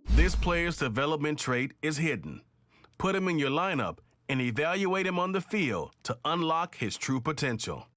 This player's development trait is hidden. Put him in your lineup and evaluate him on the field to unlock his true potential.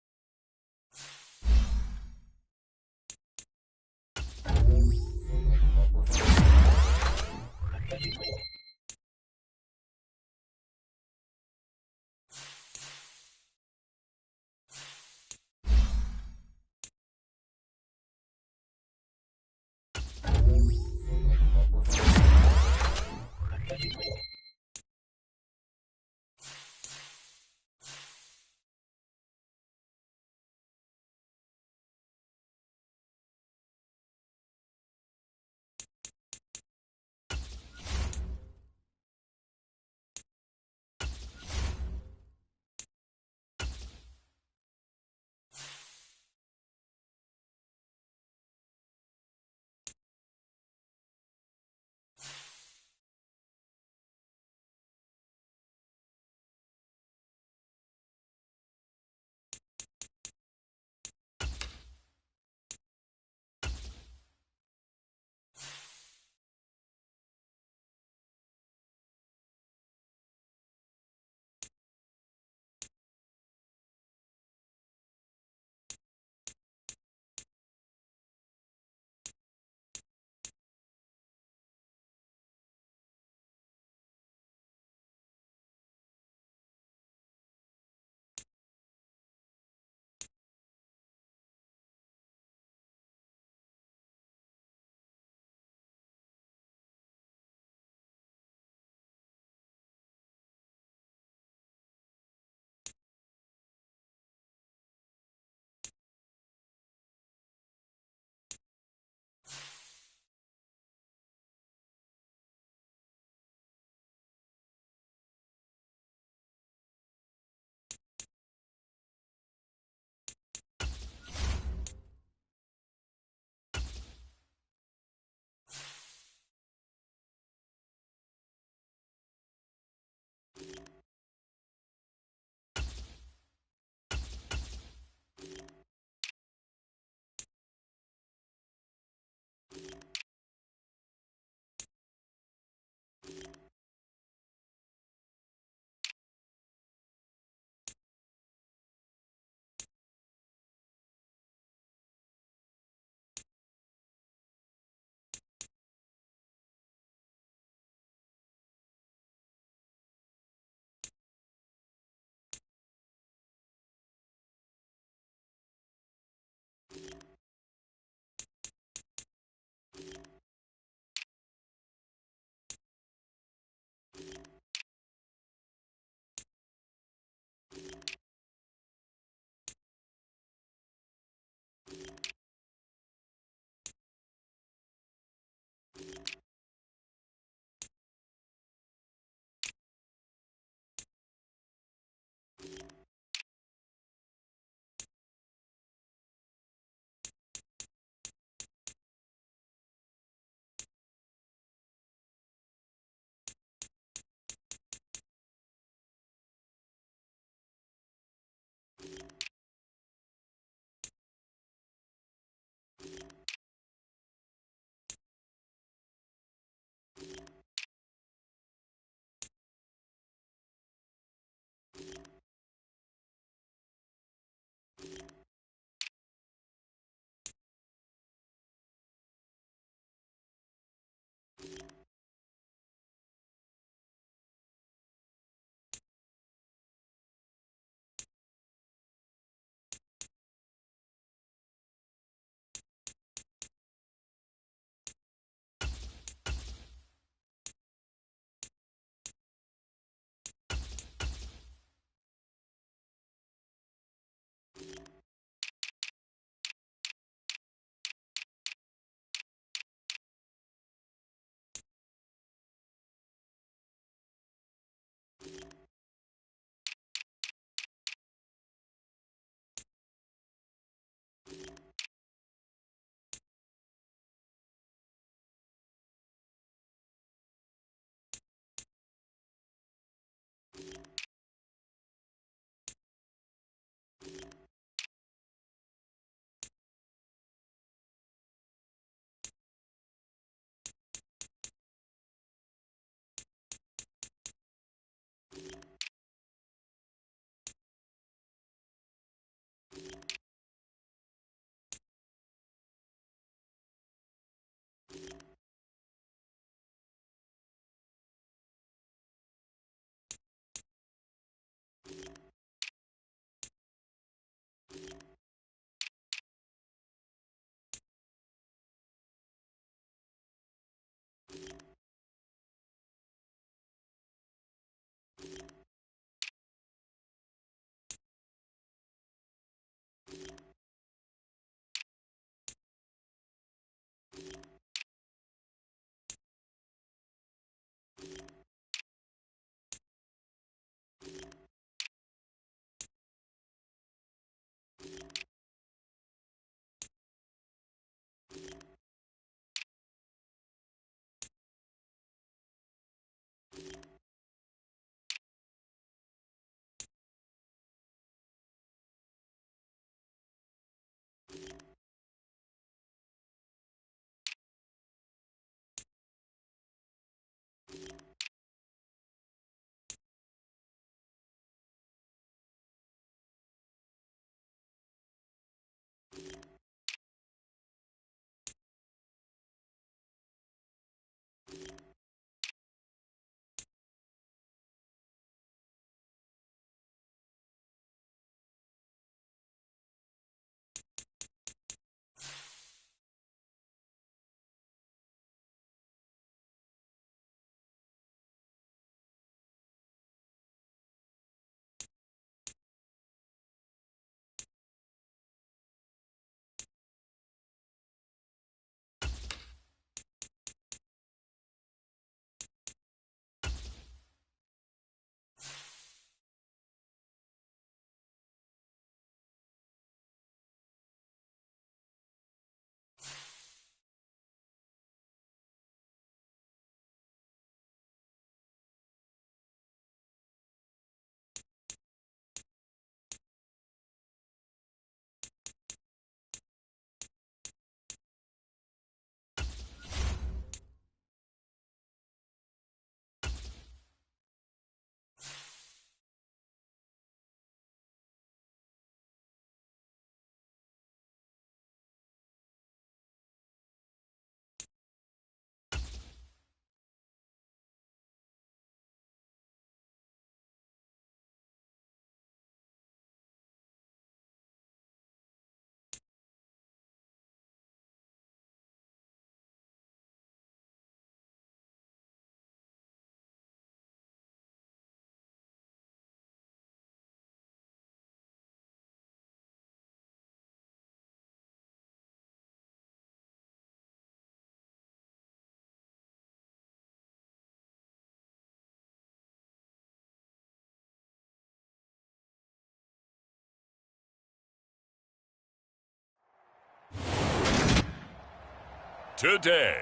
Today,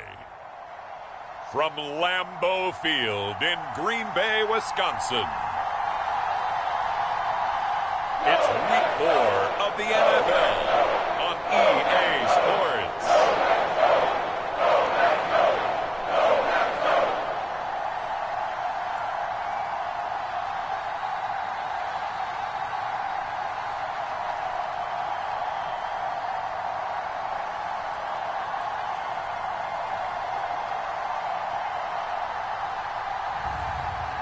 from Lambeau Field in Green Bay, Wisconsin, it's Week 4 of the NFL on EA Sports.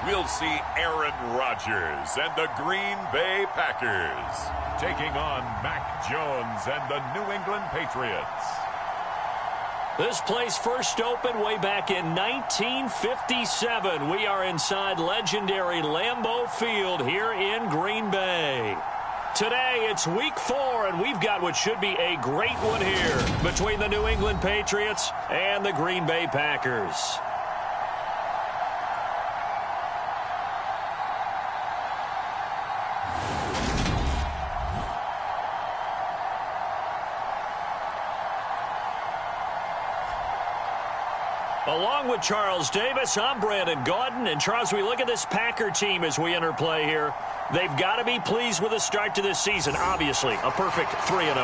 We'll see Aaron Rodgers and the Green Bay Packers taking on Mac Jones and the New England Patriots. This place first opened way back in 1957. We are inside legendary Lambeau Field here in Green Bay. Today, it's Week 4, and we've got what should be a great one here between the New England Patriots and the Green Bay Packers. Along with Charles Davis, I'm Brandon Gaudin. And Charles, we look at this Packer team as we enter play here. They've got to be pleased with the start to this season. Obviously, a perfect 3-0.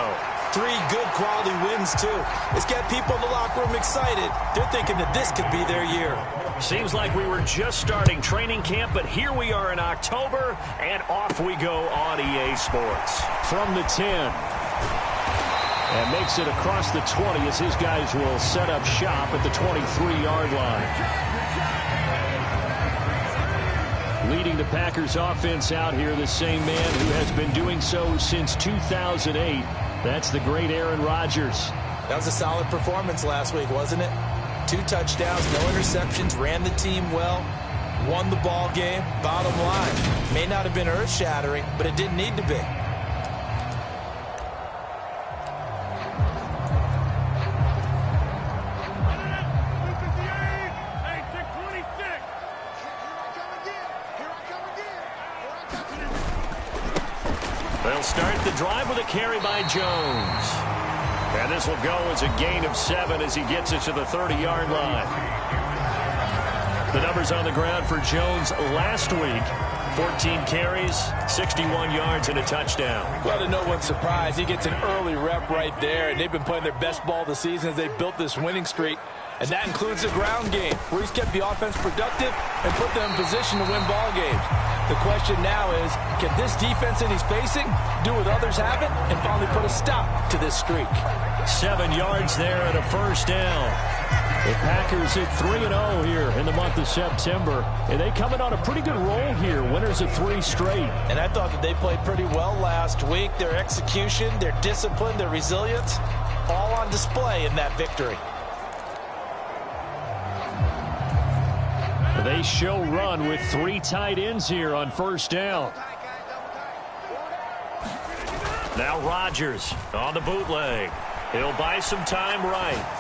3 good quality wins, too. It's got people in the locker room excited. They're thinking that this could be their year. Seems like we were just starting training camp, but here we are in October, and off we go on EA Sports. From the 10. And makes it across the 20 as his guys will set up shop at the 23-yard line. Leading the Packers offense out here, the same man who has been doing so since 2008. That's the great Aaron Rodgers. That was a solid performance last week, wasn't it? 2 touchdowns, no interceptions, ran the team well, won the ball game. Bottom line, may not have been earth-shattering, but it didn't need to be. They'll start the drive with a carry by Jones. And this will go as a gain of 7 as he gets it to the 30-yard line. The numbers on the ground for Jones last week. 14 carries, 61 yards, and a touchdown. Well, to no one's surprise, he gets an early rep right there, and they've been playing their best ball this season as they built this winning streak. And that includes the ground game, where he's kept the offense productive and put them in position to win ball games. The question now is, can this defense that he's facing do what others haven't and finally put a stop to this streak? 7 yards there and a first down. The Packers at 3-0 here in the month of September. And they coming on a pretty good roll here, winners of 3 straight. And I thought that they played pretty well last week. Their execution, their discipline, their resilience, all on display in that victory. They show run with 3 tight ends here on first down. Now Rodgers on the bootleg. He'll buy some time right.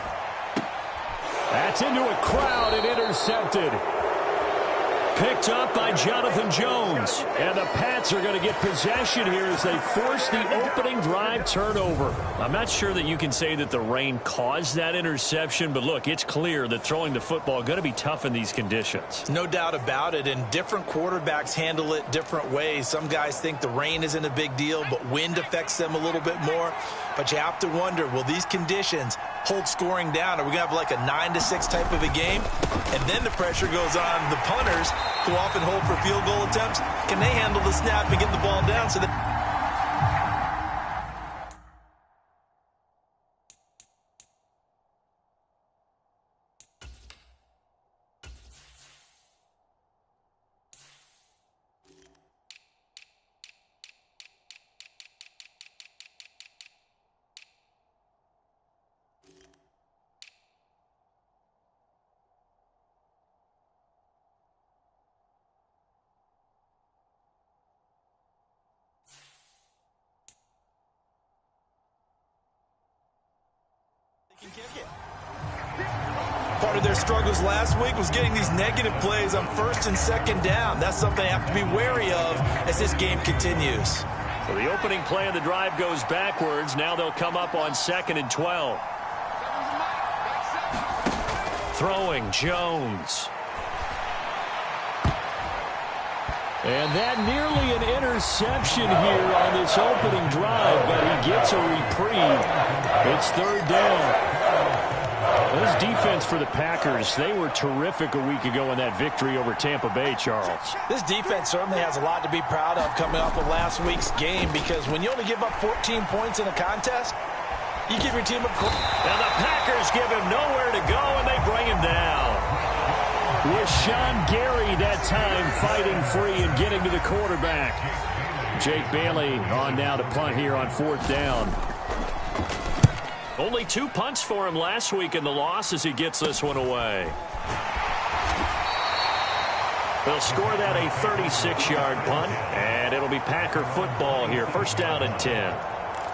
That's into a crowd and intercepted. Picked up by Jonathan Jones. And the Pats are going to get possession here as they force the opening drive turnover. I'm not sure that you can say that the rain caused that interception, but look, it's clear that throwing the football is going to be tough in these conditions. No doubt about it, and different quarterbacks handle it different ways. Some guys think the rain isn't a big deal, but wind affects them a little bit more. But you have to wonder, will these conditions hold scoring down? Are we going to have like a 9-6 type of a game? And then the pressure goes on the punters, who often hold for field goal attempts. Can they handle the snap and get the ball down so that... Part of their struggles last week was getting these negative plays on first and second down. That's something they have to be wary of as this game continues. So the opening play of the drive goes backwards. Now they'll come up on 2nd and 12. throwing, Jones. And that nearly an interception here on this opening drive, but he gets a reprieve. It's third down. This defense for the Packers, they were terrific a week ago in that victory over Tampa Bay, Charles. This defense certainly has a lot to be proud of coming off of last week's game, because when you only give up 14 points in a contest, you give your team a... And the Packers give him nowhere to go, and they bring him down. With Sean Gary that time fighting free and getting to the quarterback. Jake Bailey on now to punt here on fourth down. Only 2 punts for him last week in the loss as he gets this one away. They'll score that a 36-yard punt, and it'll be Packer football here. First down and 10.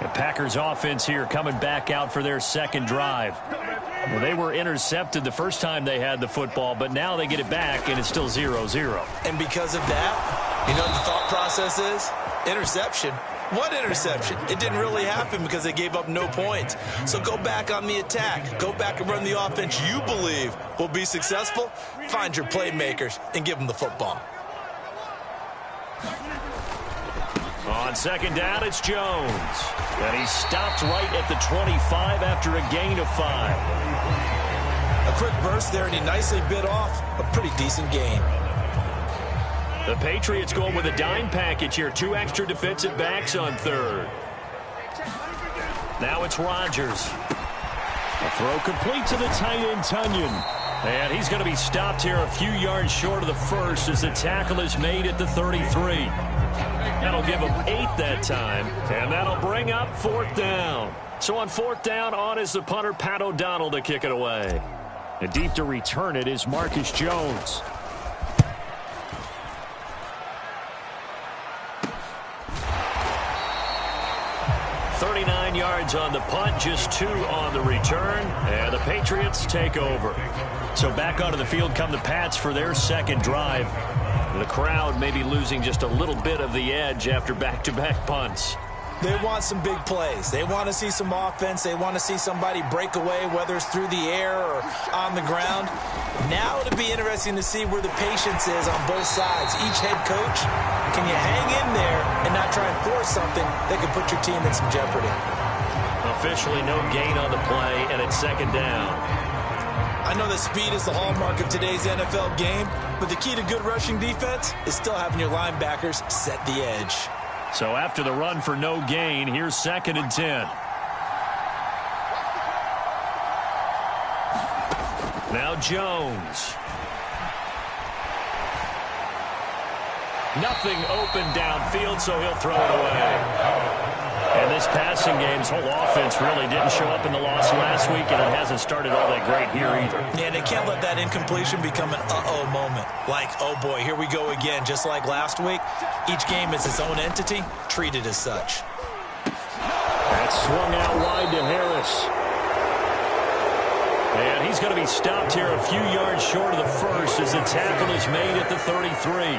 The Packers offense here coming back out for their second drive. Well, they were intercepted the first time they had the football, but now they get it back, and it's still 0-0. And because of that, you know what the thought process is? Interception. What interception? It didn't really happen because they gave up no points. So go back on the attack. Go back and run the offense you believe will be successful. Find your playmakers and give them the football. On second down, it's Jones. And he stopped right at the 25 after a gain of 5. A quick burst there, and he nicely bit off a pretty decent gain. The Patriots going with a dime package here. 2 extra defensive backs on third. Now it's Rodgers. A throw complete to the tight end, Tunyon. And he's going to be stopped here a few yards short of the first as the tackle is made at the 33. That'll give him 8 that time, and that'll bring up fourth down. So on fourth down, on is the punter, Pat O'Donnell, to kick it away. And deep to return it is Marcus Jones. 39 yards on the punt, just 2 on the return, and the Patriots take over. So back onto the field come the Pats for their second drive. The crowd may be losing just a little bit of the edge after back-to-back punts. They want some big plays. They want to see some offense. They want to see somebody break away, whether it's through the air or on the ground. Now it'll be interesting to see where the patience is on both sides. Each head coach, can you hang in there and not try and force something that could put your team in some jeopardy? Officially no gain on the play, and it's second down. I know that speed is the hallmark of today's NFL game, but the key to good rushing defense is still having your linebackers set the edge. So after the run for no gain, here's second and 10. Now Jones. Nothing open downfield, so he'll throw it away. And this passing game's whole offense really didn't show up in the loss last week, and it hasn't started all that great here either. Yeah, they can't let that incompletion become an uh-oh moment. Like, oh boy, here we go again, just like last week. Each game is its own entity, treated as such. That's swung out wide to Harris. And he's going to be stopped here a few yards short of the first as the tackle is made at the 33.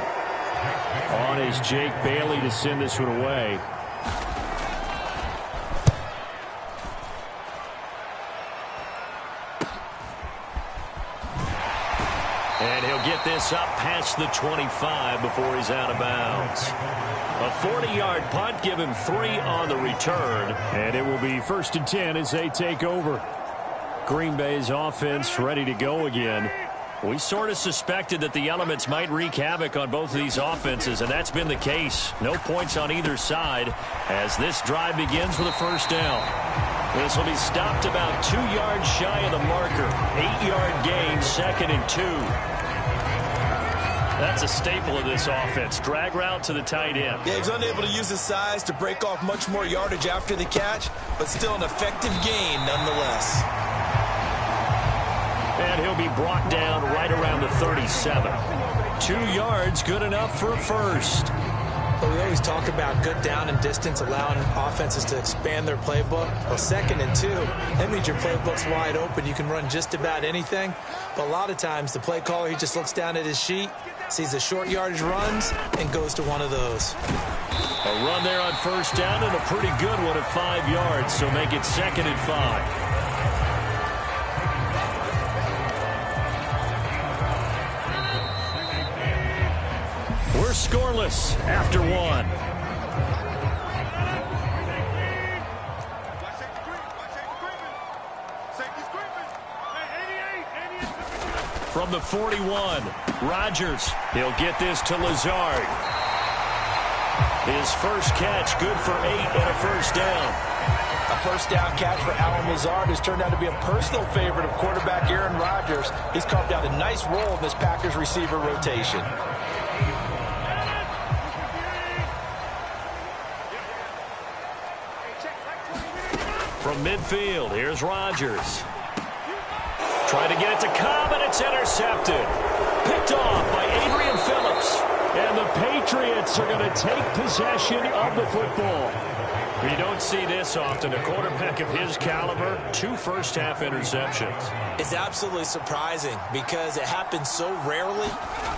On is Jake Bailey to send this one away. And he'll get this up past the 25 before he's out of bounds. A 40-yard punt, give him 3 on the return. And it will be first and 10 as they take over. Green Bay's offense ready to go again. We sort of suspected that the elements might wreak havoc on both of these offenses, and that's been the case. No points on either side as this drive begins with a first down. This will be stopped about 2 yards shy of the marker. 8-yard gain, second and 2. That's a staple of this offense. Drag route to the tight end. Yeah, he's unable to use his size to break off much more yardage after the catch, but still an effective gain nonetheless. And he'll be brought down right around the 37. 2 yards, good enough for a first. But we always talk about good down and distance, allowing offenses to expand their playbook. Well, second and 2, that means your playbook's wide open. You can run just about anything. But a lot of times, the play caller, he just looks down at his sheet, sees the short yardage runs, and goes to one of those. A run there on first down, and a pretty good one at 5 yards, so make it second and 5. scoreless after one. From the 41, Rodgers. He'll get this to Lazard. His first catch, good for 8 and a first down. A first down catch for Allen Lazard has turned out to be a personal favorite of quarterback Aaron Rodgers. He's carved out a nice role in this Packers receiver rotation. From midfield, here's Rodgers. Trying to get it to Cobb, and it's intercepted. Picked off by Adrian Phillips. And the Patriots are going to take possession of the football. You don't see this often. A quarterback of his caliber, 2 first-half interceptions. It's absolutely surprising because it happens so rarely.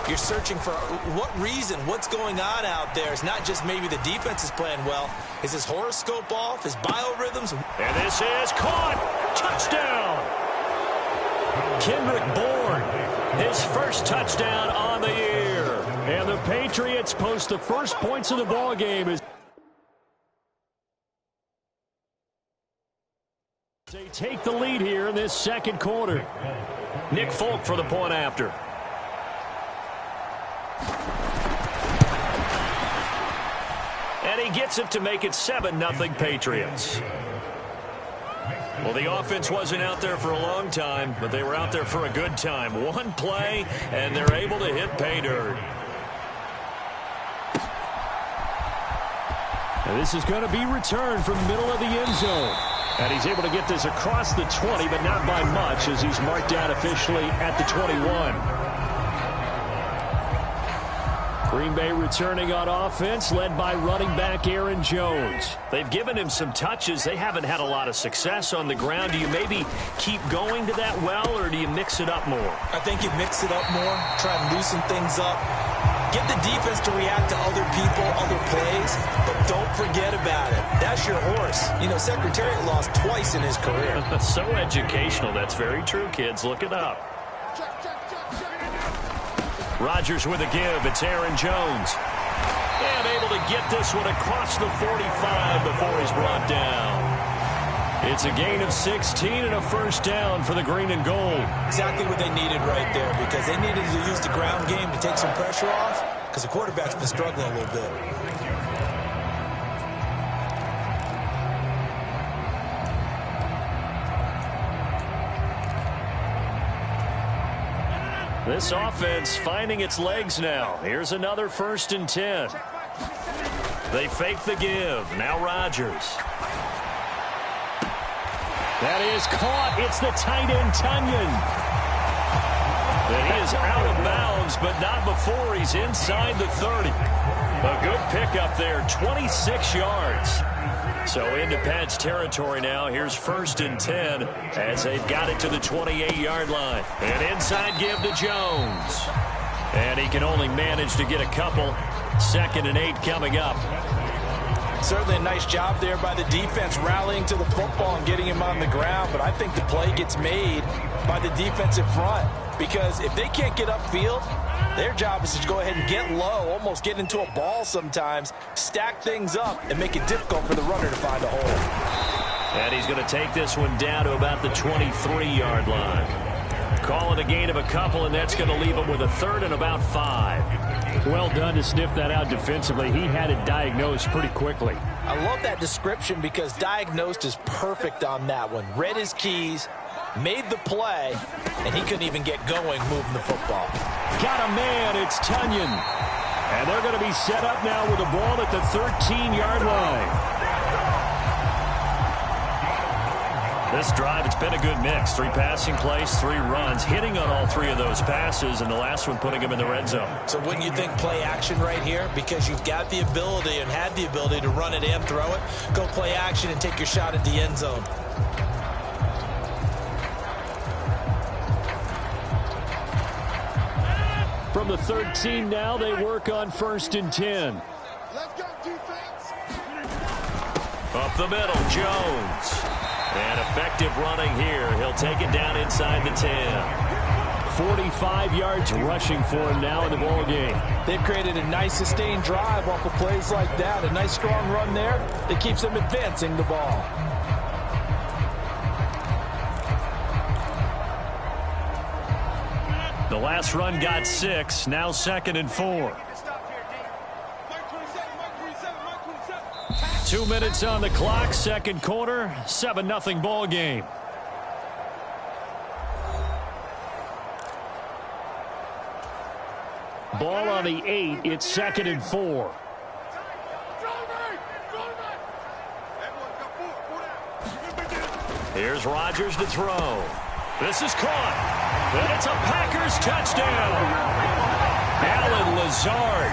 You're searching for what reason, what's going on out there. It's not just maybe the defense is playing well. Is his horoscope off? His biorhythms? And this is caught. Touchdown. Kendrick Bourne, his first touchdown on the year. And the Patriots post the first points of the ball game as they take the lead here in this second quarter. Nick Folk for the point after. And he gets it to make it 7-0 Patriots. Well, the offense wasn't out there for a long time, but they were out there for a good time. One play, and they're able to hit pay dirt. And this is going to be returned from the middle of the end zone. And he's able to get this across the 20, but not by much as he's marked down officially at the 21. Green Bay returning on offense, led by running back Aaron Jones. They've given him some touches. They haven't had a lot of success on the ground. Do you maybe keep going to that well, or do you mix it up more? I think you mix it up more, try and loosen things up. Get the defense to react to other people, other plays, but don't forget about it. That's your horse. You know, Secretariat lost twice in his career. So educational. That's very true, kids. Look it up. Rodgers with a give. It's Aaron Jones. And able to get this one across the 45 before he's brought down. It's a gain of 16 and a first down for the green and gold. Exactly what they needed right there, because they needed to use the ground game to take some pressure off, because the quarterback's been struggling a little bit. This offense finding its legs now. Here's another 1st and 10. They fake the give. Now Rodgers. That is caught. It's the tight end, Tunyon. And he is out of bounds, but not before he's inside the 30. A good pickup there, 26 yards. So into Pat's territory now. Here's 1st and 10 as they've got it to the 28-yard line. An inside give to Jones. And he can only manage to get a couple. 2nd and 8 coming up. Certainly a nice job there by the defense rallying to the football and getting him on the ground, but I think the play gets made by the defensive front, because if they can't get upfield, their job is to go ahead and get low, almost get into a ball sometimes, stack things up, and make it difficult for the runner to find a hole. And he's going to take this one down to about the 23-yard line. Call it a gain of a couple, and that's going to leave him with a 3rd and about 5. Well done to sniff that out defensively. He had it diagnosed pretty quickly. I love that description, because diagnosed is perfect on that one. Read his keys, made the play, and he couldn't even get going moving the football. Got a man. It's Tunyon. And they're going to be set up now with the ball at the 13-yard line. This drive, it's been a good mix. 3 passing plays, 3 runs, hitting on all 3 of those passes, and the last one putting him in the red zone. So wouldn't you think play action right here? Because you've got the ability and had the ability to run it and throw it. Go play action and take your shot at the end zone. From the 13 now, they work on 1st and 10. Let's go, defense. Up the middle, Jones. And effective running here. He'll take it down inside the 10. 45 yards rushing for him now in the ball game. They've created a nice sustained drive off of plays like that. A nice strong run there that keeps them advancing the ball. The last run got 6. Now 2nd and 4. 2 minutes on the clock. Second quarter. 7-0 ball game. Ball on the 8. It's 2nd and 4. Here's Rodgers to throw. This is caught. And it's a Packers touchdown. Allen Lazard,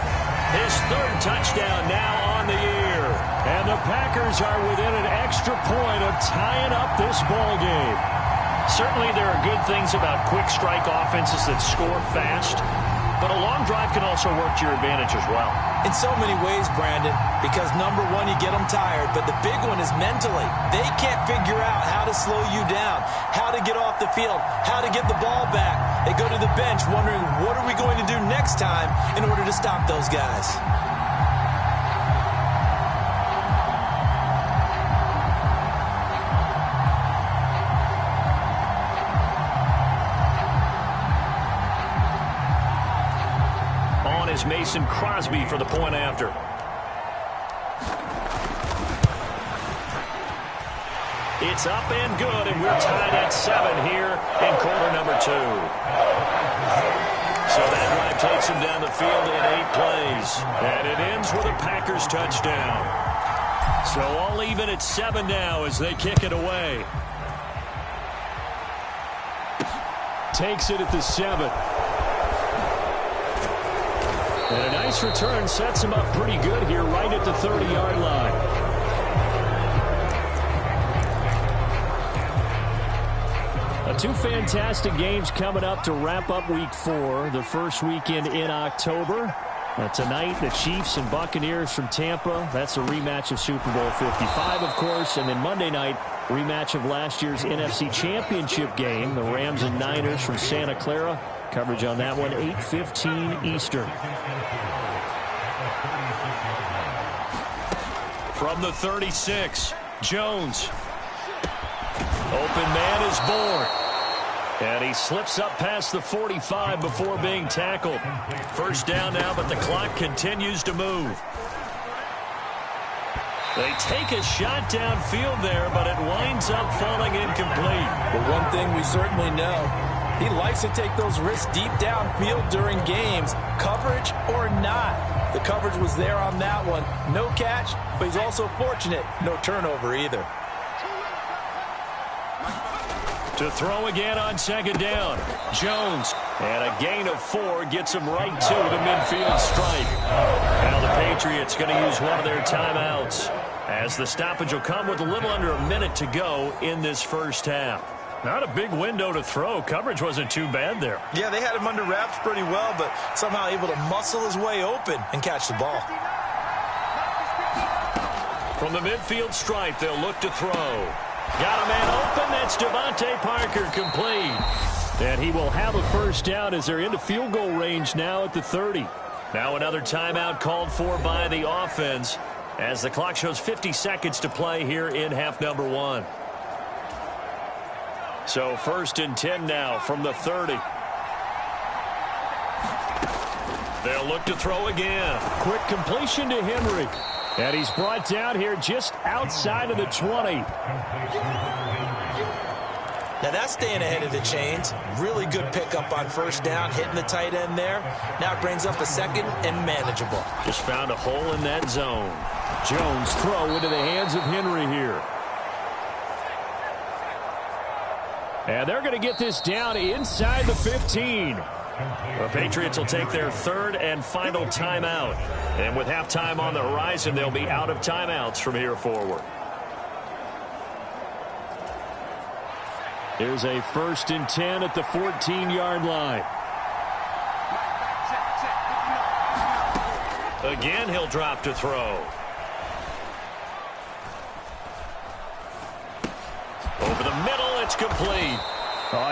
his 3rd touchdown now on the year. And the Packers are within an extra point of tying up this ball game. Certainly there are good things about quick strike offenses that score fast. But a long drive can also work to your advantage as well. In so many ways, Brandon, because number one, you get them tired, but the big one is mentally. They can't figure out how to slow you down, how to get off the field, how to get the ball back. They go to the bench wondering, what are we going to do next time in order to stop those guys? Mason Crosby for the point after. It's up and good, and we're tied at 7 here in quarter number 2. So that drive takes him down the field in 8 plays, and it ends with a Packers touchdown. So all even at 7 now as they kick it away. Takes it at the 7. And a nice return sets him up pretty good here right at the 30-yard line. Two fantastic games coming up to wrap up Week 4, the first weekend in October. Tonight, the Chiefs and Buccaneers from Tampa. That's a rematch of Super Bowl 55, of course. And then Monday night, rematch of last year's NFC Championship game, the Rams and Niners from Santa Clara. Coverage on that one, 8:15 Eastern. From the 36, Jones. Open man is born. And he slips up past the 45 before being tackled. First down now, but the clock continues to move. They take a shot downfield there, but it winds up falling incomplete. But one thing we certainly know, he likes to take those risks deep downfield during games, coverage or not. The coverage was there on that one. No catch, but he's also fortunate. No turnover either. To throw again on second down. Jones. And a gain of 4 gets him right to the midfield stripe. Now the Patriots going to use one of their timeouts, as the stoppage will come with a little under a minute to go in this first half. Not a big window to throw. Coverage wasn't too bad there. Yeah, they had him under wraps pretty well, but somehow able to muscle his way open and catch the ball. From the midfield stripe, they'll look to throw. Got a man open. That's Devontae Parker, complete. And he will have a first down as they're into field goal range now at the 30. Now another timeout called for by the offense as the clock shows 50 seconds to play here in half number 1. So 1st and 10 now from the 30. They'll look to throw again. Quick completion to Henry. And he's brought down here just outside of the 20. Now that's staying ahead of the chains. Really good pickup on first down, hitting the tight end there. Now it brings up a second and manageable. Just found a hole in that zone. Jones throw into the hands of Henry here. And they're going to get this down inside the 15. The Patriots will take their 3rd and final timeout. And with halftime on the horizon, they'll be out of timeouts from here forward. Here's a 1st and 10 at the 14-yard line. Again, he'll drop to throw. Over the middle, it's complete.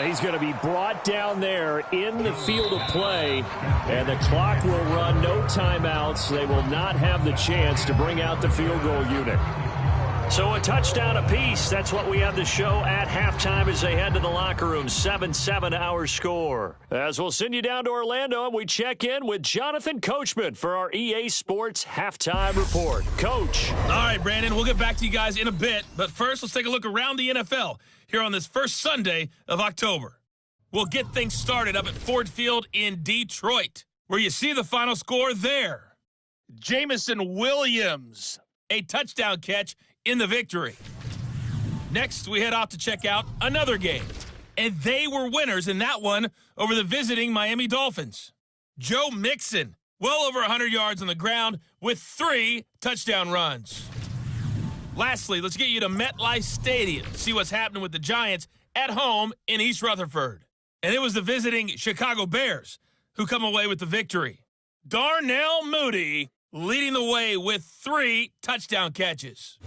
He's going to be brought down there in the field of play, and the clock will run. No timeouts. They will not have the chance to bring out the field goal unit. So a touchdown apiece. That's what we have the show at halftime as they head to the locker room. 7-7 our score. As we'll send you down to Orlando, and we check in with Jonathan Coachman for our EA Sports Halftime Report. Coach. All right, Brandon, we'll get back to you guys in a bit. But first, let's take a look around the NFL here on this first Sunday of October. We'll get things started up at Ford Field in Detroit, where you see the final score there. Jameson Williams, a touchdown catch in the victory. Next, we head off to check out another game. And they were winners in that one over the visiting Miami Dolphins. Joe Mixon, well over 100 yards on the ground with 3 touchdown runs. Lastly, let's get you to MetLife Stadium to see what's happening with the Giants at home in East Rutherford. And it was the visiting Chicago Bears who come away with the victory. Darnell Mooney leading the way with 3 touchdown catches.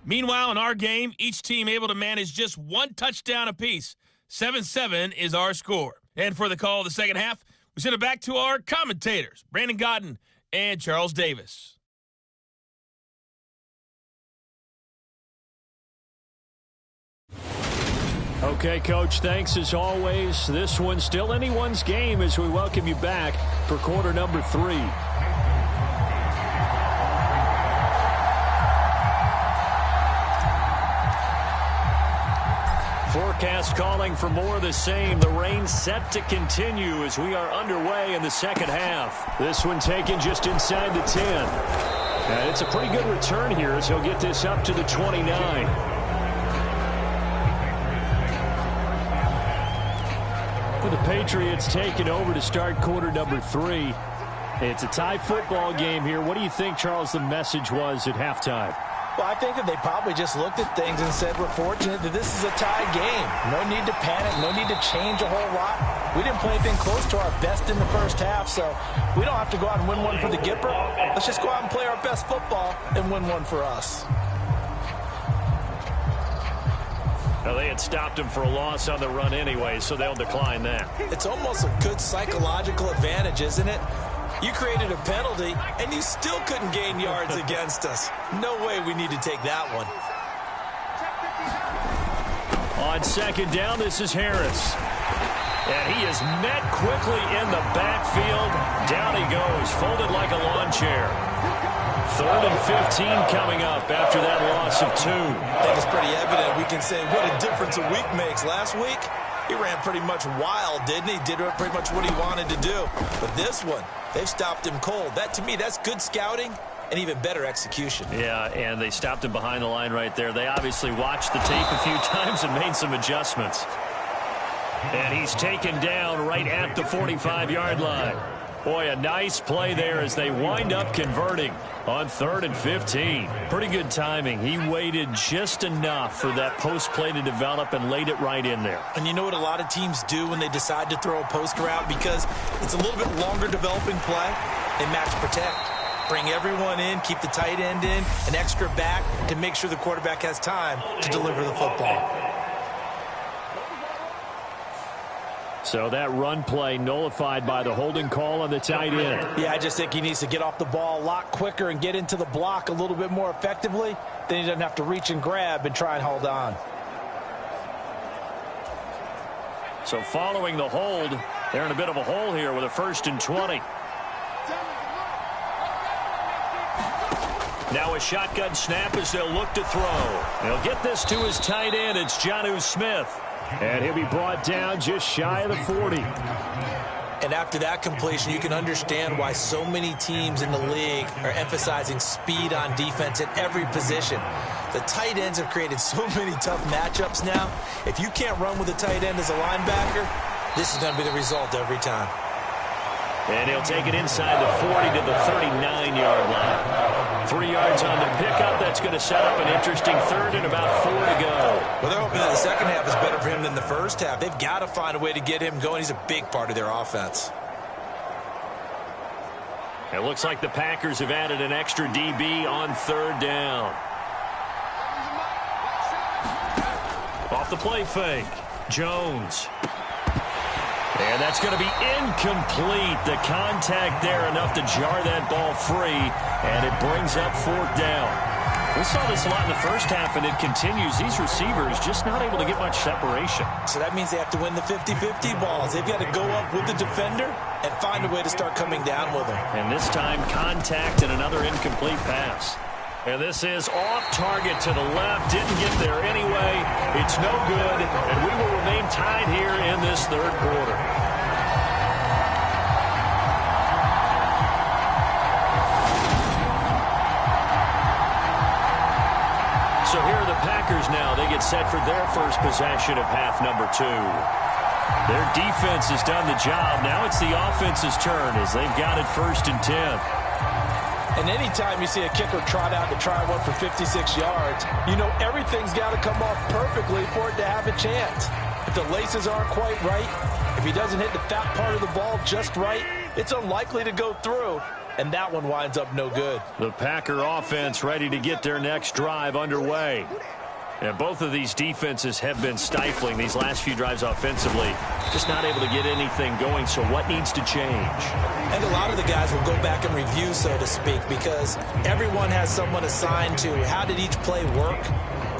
Meanwhile, in our game, each team able to manage just 1 touchdown apiece. 7-7 is our score. And for the call of the second half, we send it back to our commentators, Brandon Godden and Charles Davis. Okay, Coach, thanks as always. This one's still anyone's game as we welcome you back for quarter number 3. Forecast calling for more of the same. The rain set to continue as we are underway in the second half. This one taken just inside the 10. And it's a pretty good return here as he'll get this up to the 29. For the Patriots taking over to start quarter number 3. It's a tie football game here. What do you think, Charles, the message was at halftime? Well, I think that they probably just looked at things and said, we're fortunate that this is a tie game. No need to panic. No need to change a whole lot. We didn't play anything close to our best in the first half, so we don't have to go out and win one for the Gipper. Let's just go out and play our best football and win one for us. Well, they had stopped him for a loss on the run anyway, so they'll decline that. It's almost a good psychological advantage, isn't it? You created a penalty, and you still couldn't gain yards against us. No way we need to take that one. On second down, this is Harris. And he is met quickly in the backfield. Down he goes, folded like a lawn chair. 3rd and 15 coming up after that loss of 2. I think it's pretty evident. We can say what a difference a week makes. Last week, he ran pretty much wild, didn't he? Did pretty much what he wanted to do. But this one, they've stopped him cold. That, to me, that's good scouting and even better execution. Yeah, and they stopped him behind the line right there. They obviously watched the tape a few times and made some adjustments. And he's taken down right at the 45-yard line. Boy, a nice play there as they wind up converting on 3rd and 15. Pretty good timing. He waited just enough for that post play to develop and laid it right in there. And you know what a lot of teams do when they decide to throw a post route? Because it's a little bit longer developing play. They match protect. Bring everyone in, keep the tight end in, an extra back to make sure the quarterback has time to deliver the football. So that run play nullified by the holding call on the tight end. Yeah, I just think he needs to get off the ball a lot quicker and get into the block a little bit more effectively. Then he doesn't have to reach and grab and try and hold on. So following the hold, they're in a bit of a hole here with a 1st and 20. Now a shotgun snap as they'll look to throw. They'll get this to his tight end. It's Jonnu Smith. And he'll be brought down just shy of the 40. And after that completion, you can understand why so many teams in the league are emphasizing speed on defense at every position. The tight ends have created so many tough matchups now. If you can't run with a tight end as a linebacker, this is going to be the result every time. And he'll take it inside the 40 to the 39-yard line. 3 yards on the pickup. That's going to set up an interesting 3rd and about 4 to go. Well, they're hoping that the second half is better for him than the first half. They've got to find a way to get him going. He's a big part of their offense. It looks like the Packers have added an extra DB on 3rd down. off the play fake. Jones. And that's going to be incomplete. The contact there enough to jar that ball free, and it brings up 4th down. We saw this a lot in the first half, and it continues. These receivers just not able to get much separation. So that means they have to win the 50-50 balls. They've got to go up with the defender and find a way to start coming down with them. And this time, contact and another incomplete pass. And this is off target to the left. Didn't get there anyway. It's no good, and we will remain tied here in this 3rd quarter. So here are the Packers now. They get set for their first possession of half number 2. Their defense has done the job. Now it's the offense's turn as they've got it 1st and 10. And anytime you see a kicker trot out to try one for 56 yards, you know everything's got to come off perfectly for it to have a chance. If the laces aren't quite right, if he doesn't hit the fat part of the ball just right, it's unlikely to go through. And that one winds up no good. The Packer offense ready to get their next drive underway. And both of these defenses have been stifling these last few drives offensively. Just not able to get anything going, so what needs to change? And a lot of the guys will go back and review, so to speak, because everyone has someone assigned to how did each play work.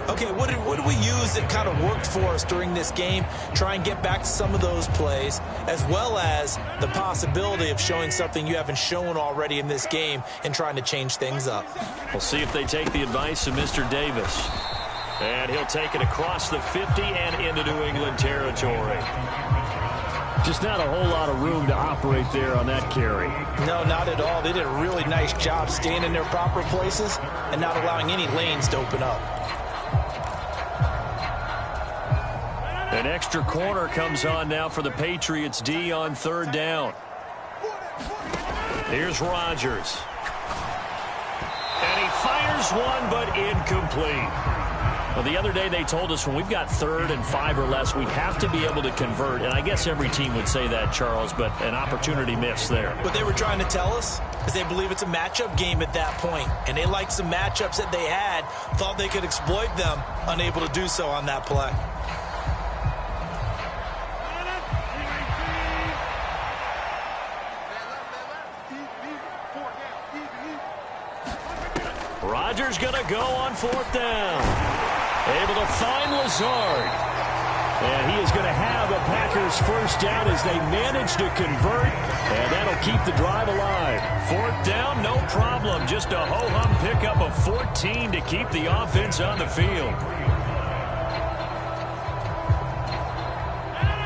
Okay, what did we use that kind of worked for us during this game? Try and get back to some of those plays, as well as the possibility of showing something you haven't shown already in this game and trying to change things up. We'll see if they take the advice of Mr. Davis. And he'll take it across the 50 and into New England territory. Just not a whole lot of room to operate there on that carry. No, not at all. They did a really nice job staying in their proper places and not allowing any lanes to open up. An extra corner comes on now for the Patriots D on 3rd down. Here's Rodgers. And he fires one, but incomplete. Well, the other day they told us when we've got 3rd and 5 or less, we have to be able to convert. And I guess every team would say that, Charles, but an opportunity missed there. What they were trying to tell us is they believe it's a matchup game at that point. And they liked some matchups that they had, thought they could exploit them, unable to do so on that play. Rodgers going to go on 4th down. Able to find Lazard. And he is going to have a Packers first down as they manage to convert. And that'll keep the drive alive. 4th down, no problem. Just a ho-hum pickup of 14 to keep the offense on the field.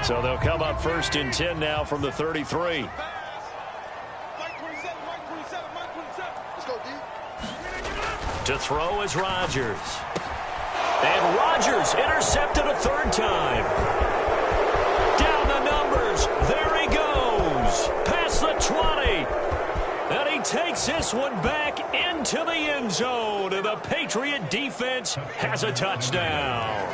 So they'll come up 1st and 10 now from the 33. To throw is Rodgers. And Rodgers intercepted a 3rd time. Down the numbers. There he goes. Past the 20. And he takes this one back into the end zone. And the Patriot defense has a touchdown.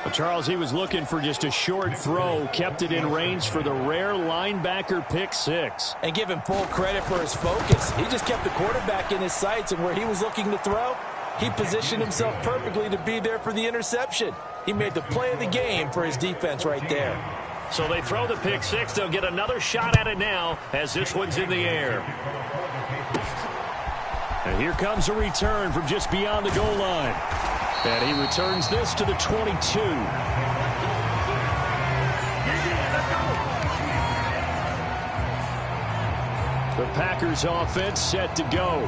Well, Charles, he was looking for just a short throw, kept it in range for the rare linebacker pick 6. And give him full credit for his focus. He just kept the quarterback in his sights, and where he was looking to throw, he positioned himself perfectly to be there for the interception. He made the play of the game for his defense right there. So they throw the pick 6. They'll get another shot at it now as this one's in the air. And here comes a return from just beyond the goal line. And he returns this to the 22. The Packers offense set to go.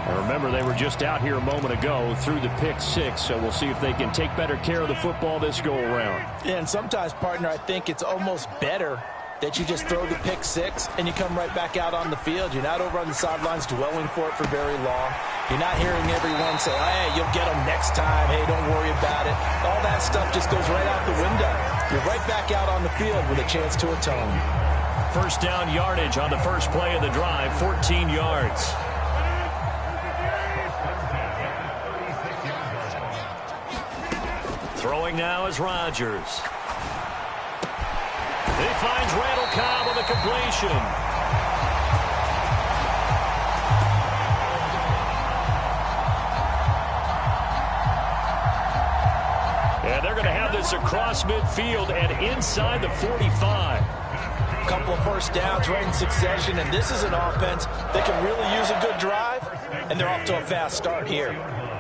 And remember, they were just out here a moment ago through the pick 6, so we'll see if they can take better care of the football this go-around. Yeah, and sometimes, partner, I think it's almost better that you just throw the pick 6 and you come right back out on the field. You're not over on the sidelines dwelling for it for very long. You're not hearing everyone say, hey, you'll get them next time. Hey, don't worry about it. All that stuff just goes right out the window. You're right back out on the field with a chance to atone. First down yardage on the first play of the drive, 14 yards. Throwing now is Rodgers. He finds Randall Cobb with a completion. And they're going to have this across midfield and inside the 45. A couple of first downs right in succession, and this is an offense that can really use a good drive, and they're off to a fast start here.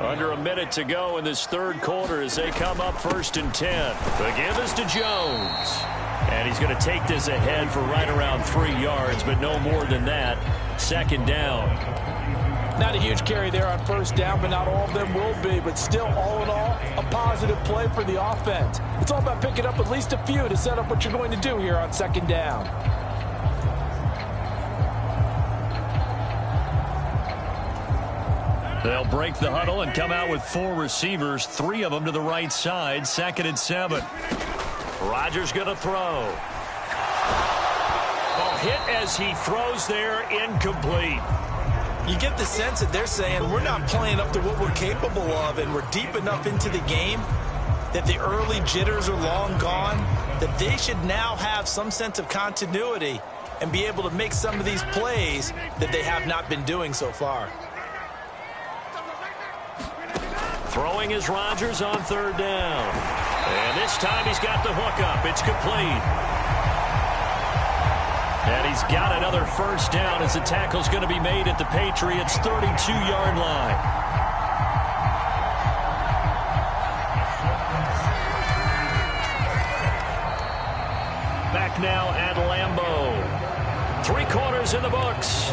Under a minute to go in this third quarter as they come up 1st and 10. The give is to Jones. And he's going to take this ahead for right around 3 yards, but no more than that. 2nd down. Not a huge carry there on first down, but not all of them will be. But still, all in all, a positive play for the offense. It's all about picking up at least a few to set up what you're going to do here on 2nd down. They'll break the huddle and come out with 4 receivers, 3 of them to the right side. 2nd and 7. Rodgers going to throw. Ball hit as he throws there, incomplete. You get the sense that they're saying we're not playing up to what we're capable of, and we're deep enough into the game that the early jitters are long gone, that they should now have some sense of continuity and be able to make some of these plays that they have not been doing so far. Throwing is Rodgers on 3rd down. And this time he's got the hook up. It's complete. And he's got another first down as the tackle's going to be made at the Patriots' 32-yard line. Back now at Lambeau. 3 quarters in the books.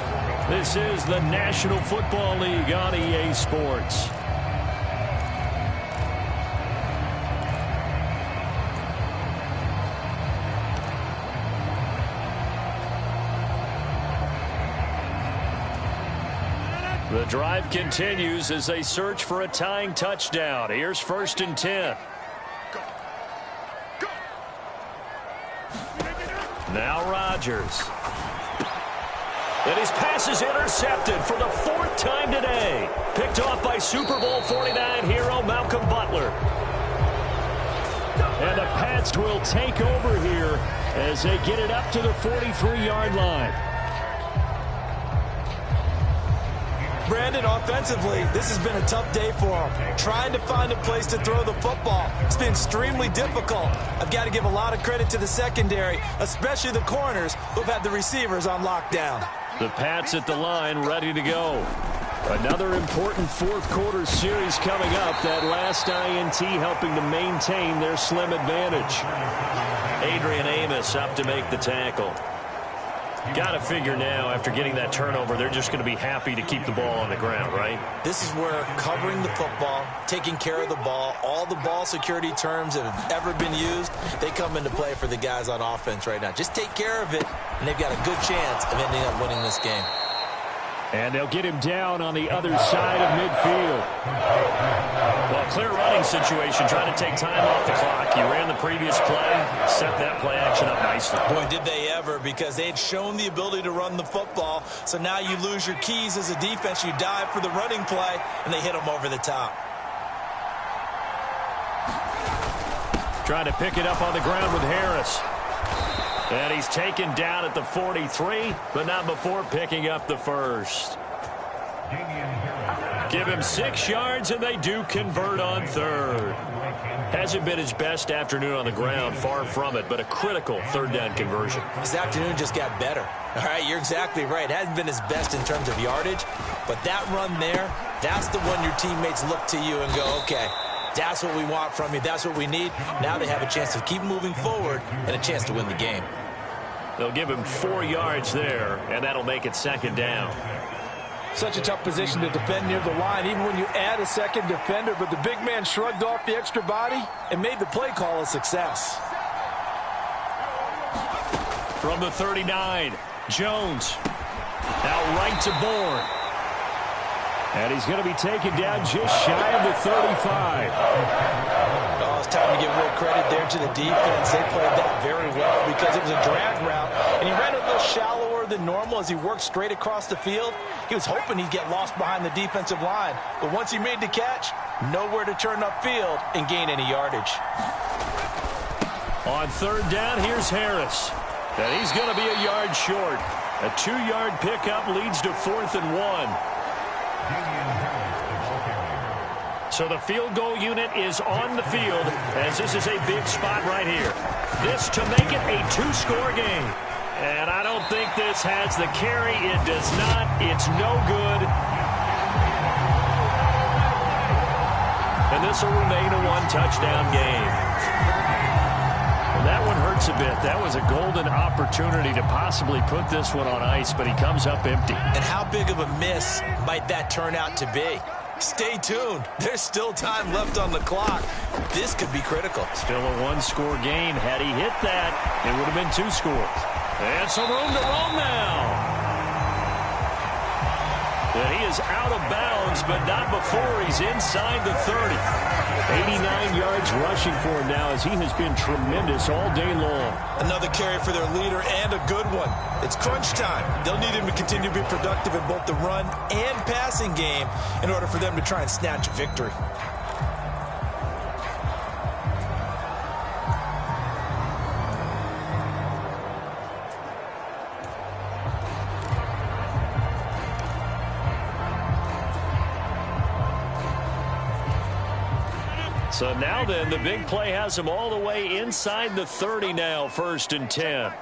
This is the National Football League on EA Sports. The drive continues as they search for a tying touchdown. Here's 1st and 10. Now Rodgers. And his pass is intercepted for the 4th time today. Picked off by Super Bowl 49 hero Malcolm Butler. And the Pats will take over here as they get it up to the 43-yard line. Brandon, offensively, this has been a tough day for him. Trying to find a place to throw the football. It's been extremely difficult. I've got to give a lot of credit to the secondary, especially the corners who've had the receivers on lockdown. The Pats at the line, ready to go. Another important 4th quarter series coming up. That last INT helping to maintain their slim advantage. Adrian Amos up to make the tackle. Got to figure now, after getting that turnover, they're just going to be happy to keep the ball on the ground, right? This is where covering the football, taking care of the ball, all the ball security terms that have ever been used, they come into play for the guys on offense right now. Just take care of it, and they've got a good chance of ending up winning this game. And they'll get him down on the other side of midfield. Well, clear running situation, trying to take time off the clock. You ran the previous play, set that play action up nicely. Boy, did they ever, because they had shown the ability to run the football. So now you lose your keys as a defense. You dive for the running play, and they hit them over the top. Trying to pick it up on the ground with Harris. And he's taken down at the 43, but not before picking up the 1st. Give him 6 yards, and they do convert on 3rd. Hasn't been his best afternoon on the ground, far from it, but a critical 3rd down conversion. His afternoon just got better. All right, you're exactly right. It hasn't been his best in terms of yardage, but that run there, that's the one your teammates look to you and go, okay, that's what we want from you. That's what we need. Now they have a chance to keep moving forward and a chance to win the game. They'll give him 4 yards there, and that'll make it 2nd down. Such a tough position to defend near the line, even when you add a second defender, but the big man shrugged off the extra body and made the play call a success. From the 39, Jones. Now right to Bourne. And he's going to be taken down just shy of the 35. Oh, it's time to give real credit there to the defense. They played that very well because it was a drag route, and he ran a little shallower than normal as he worked straight across the field. He was hoping he'd get lost behind the defensive line, but once he made the catch, nowhere to turn upfield and gain any yardage. On 3rd down, here's Harris. And he's going to be a yard short. A 2-yard pickup leads to 4th and 1. So the field goal unit is on the field as this is a big spot right here. This to make it a two-score game. And I don't think this has the carry. It does not. It's no good. And this will remain a one-touchdown game. Well, that one hurts a bit. That was a golden opportunity to possibly put this one on ice, but he comes up empty. And how big of a miss might that turn out to be? Stay tuned. There's still time left on the clock. This could be critical. Still a one-score game. Had he hit that, it would have been two scores. And some room to roam now. And he is out of bounds, but not before he's inside the 30. 89 yards rushing for him now as he has been tremendous all day long. Another carry for their leader and a good one. It's crunch time. They'll need him to continue to be productive in both the run and passing game in order for them to try and snatch a victory. So now then, the big play has him all the way inside the 30 now, 1st and 10.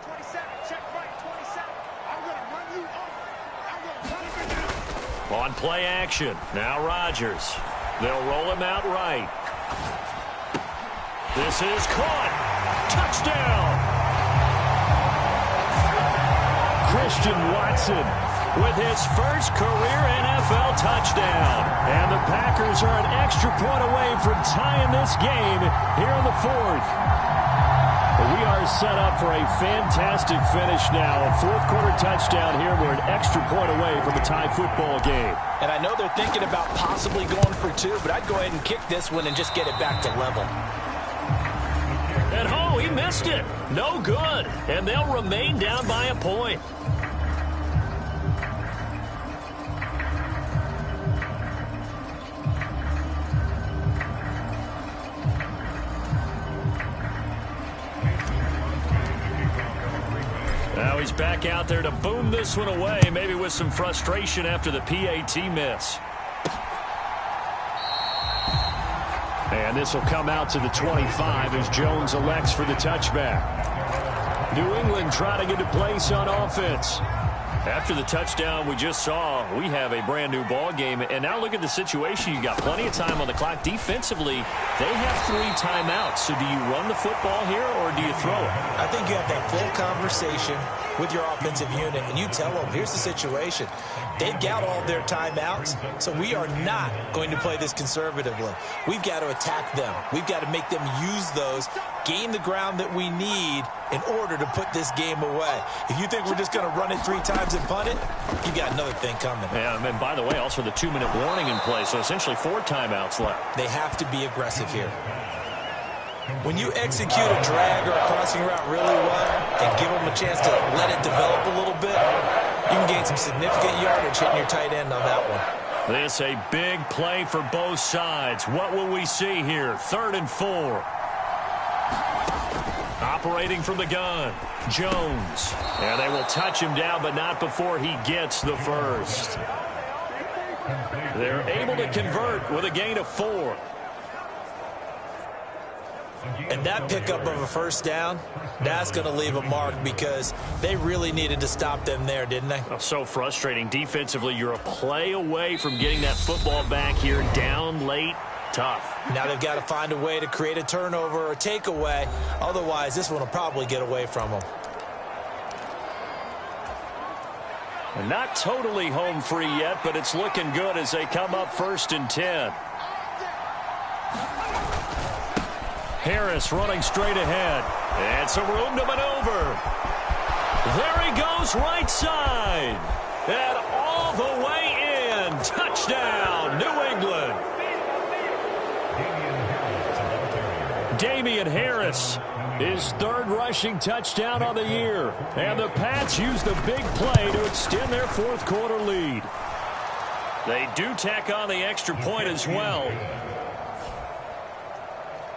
On play action, now Rodgers. They'll roll him out right. This is caught. Touchdown! Christian Watson with his first career NFL touchdown. And the Packers are an extra point away from tying this game here in the 4th. We are set up for a fantastic finish now. A fourth-quarter touchdown here. We're an extra point away from a tie football game. And I know they're thinking about possibly going for two, but I'd go ahead and kick this one and just get it back to level. And oh, he missed it. No good. And they'll remain down by a point. Now he's back out there to boom this one away, maybe with some frustration after the PAT miss. And this will come out to the 25 as Jones elects for the touchback. New England trying to get a place on offense. After the touchdown we just saw, we have a brand new ball game. And now look at the situation. You got plenty of time on the clock. Defensively, they have 3 timeouts. So do you run the football here or do you throw it? I think you have that full conversation with your offensive unit, and you tell them, here's the situation. They've got all their timeouts, so we are not going to play this conservatively. We've got to attack them. We've got to make them use those, gain the ground that we need in order to put this game away. If you think we're just going to run it 3 times and punt it, you've got another thing coming. Yeah, and by the way, also the 2-minute warning in play, so essentially 4 timeouts left. They have to be aggressive here. When you execute a drag or a crossing route really well and give them a chance to let it develop a little bit, you can gain some significant yardage hitting your tight end on that one. This a big play for both sides. What will we see here? 3rd and 4. Operating from the gun, Jones. And they will touch him down, but not before he gets the first. They're able to convert with a gain of 4. And that pickup of a first down, that's going to leave a mark because they really needed to stop them there, didn't they? Oh, so frustrating. Defensively, you're a play away from getting that football back here down late. Tough. Now they've got to find a way to create a turnover or a takeaway. Otherwise, this one will probably get away from them. And not totally home free yet, but it's looking good as they come up 1st and 10. Harris running straight ahead. And some room to maneuver. There he goes right side. And all the way in. Touchdown, New England. Damian Harris, his 3rd rushing touchdown on the year. And the Pats use the big play to extend their 4th quarter lead. They do tack on the extra point as well.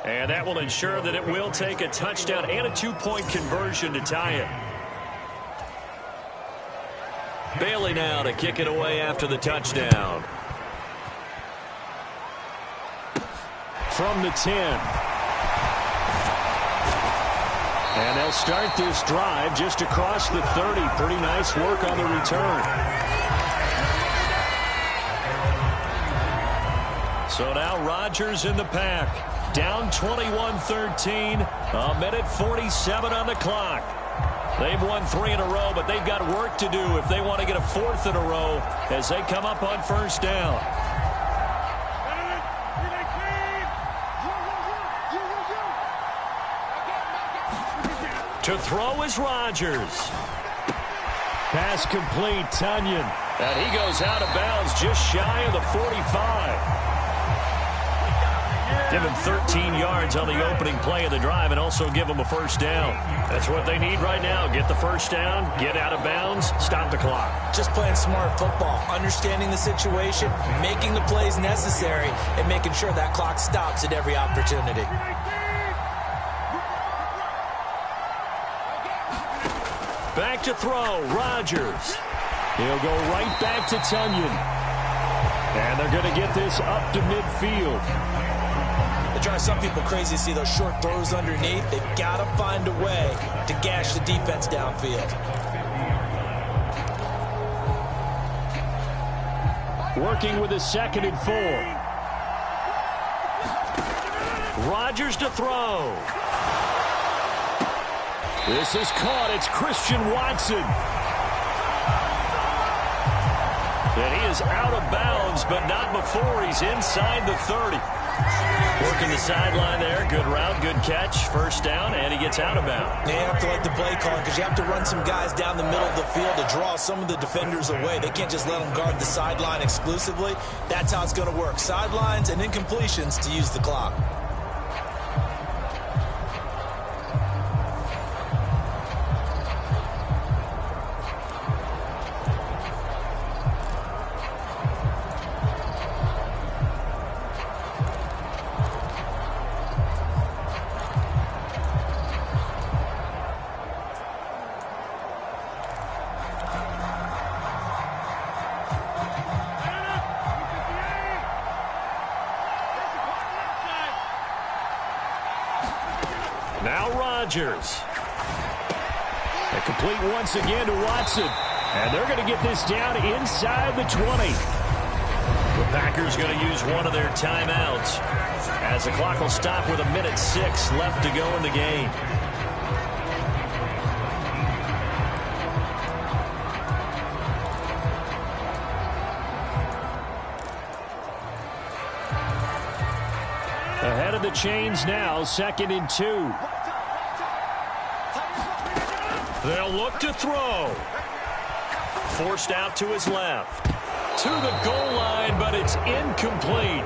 And that will ensure that it will take a touchdown and a 2-point conversion to tie it. Bailey now to kick it away after the touchdown. from the 10. And they'll start this drive just across the 30. Pretty nice work on the return. So now Rodgers in the pack. Down 21-13. A minute 47 on the clock. They've won 3 in a row, but they've got work to do if they want to get a 4th in a row as they come up on first down. To throw is Rodgers. Pass complete, Tonyan. And he goes out of bounds just shy of the 45. Give him 13 yards on the opening play of the drive and also give him a first down. That's what they need right now. Get the first down, get out of bounds, stop the clock. Just playing smart football, understanding the situation, making the plays necessary, and making sure that clock stops at every opportunity. Back to throw, Rodgers. He'll go right back to Tonyan. And they're going to get this up to midfield. It drives some people crazy to see those short throws underneath. They've got to find a way to gash the defense downfield. Working with a 2nd and 4. Rodgers to throw. This is caught. It's Christian Watson. And he is out of bounds, but not before he's inside the 30. Working the sideline there. Good route, good catch. First down, and he gets out of bounds. They have to like the play calling because you have to run some guys down the middle of the field to draw some of the defenders away. They can't just let them guard the sideline exclusively. That's how it's going to work. Sidelines and incompletions to use the clock. Now Rodgers. A complete once again to Watson. And they're going to get this down inside the 20. The Packers going to use one of their timeouts as the clock will stop with 1:06 left to go in the game. Ahead of the chains now, 2nd and 2. They'll look to throw. Forced out to his left. To the goal line, but it's incomplete.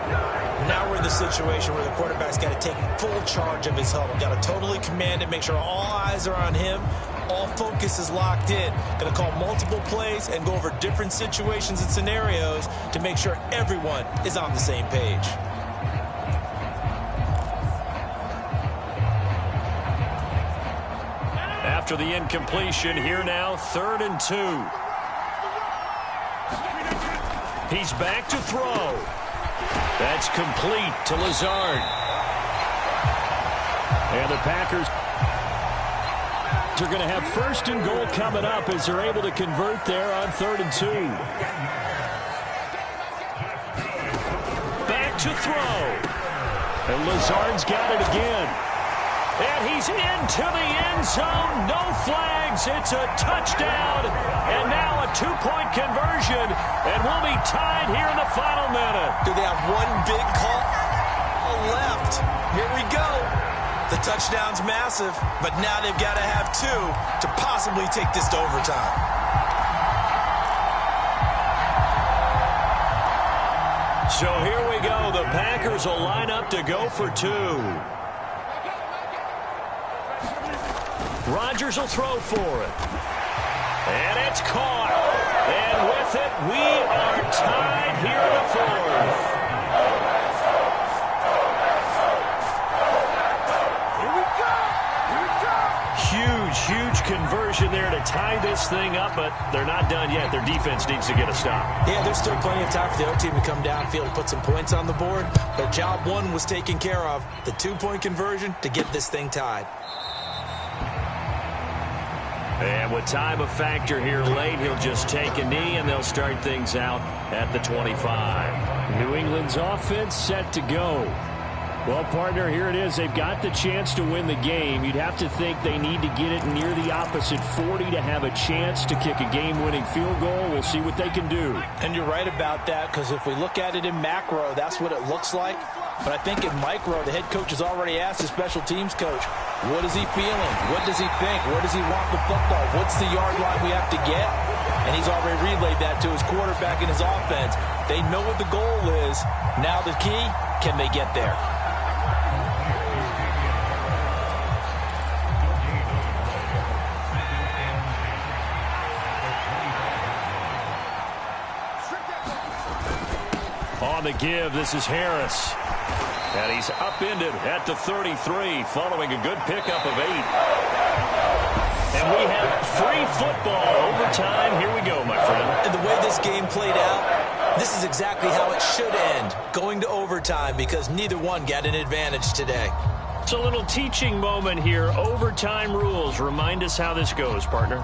Now we're in the situation where the quarterback's got to take full charge of his huddle. Got to totally command it, make sure all eyes are on him. All focus is locked in. Going to call multiple plays and go over different situations and scenarios to make sure everyone is on the same page. After the incompletion, here now, 3rd and 2. He's back to throw. That's complete to Lazard. And the Packers are going to have 1st and goal coming up as they're able to convert there on 3rd and 2. Back to throw. And Lazard's got it again. And he's into the end zone. No flags. It's a touchdown. And now a 2-point conversion. And we'll be tied here in the final minute. Do they have one big call left? Here we go. The touchdown's massive, but now they've got to have 2 to possibly take this to overtime. So here we go. The Packers will line up to go for 2. Rodgers will throw for it. And it's caught. And with it, we are tied here in the 4th. Huge huge conversion there to tie this thing up, but they're not done yet. Their defense needs to get a stop. Yeah, there's still plenty of time for the other team to come downfield and put some points on the board, but job one was taken care of. The 2-point conversion to get this thing tied. And with time a factor here late, he'll just take a knee, and they'll start things out at the 25. New England's offense set to go. Well, partner, here it is. They've got the chance to win the game. You'd have to think they need to get it near the opposite 40 to have a chance to kick a game-winning field goal. We'll see what they can do. And you're right about that, because if we look at it in macro, that's what it looks like. But I think in micro, the head coach has already asked the special teams coach, what is he feeling? What does he think? Where does he want the football? What's the yard line we have to get? And he's already relayed that to his quarterback and his offense. They know what the goal is. Now the key, can they get there? On the give, this is Harris. And he's upended at the 33 following a good pickup of 8. And we have free football overtime. Here we go, my friend. And the way this game played out, this is exactly how it should end, going to overtime, because neither one got an advantage today. It's a little teaching moment here. Overtime rules. Remind us how this goes, partner.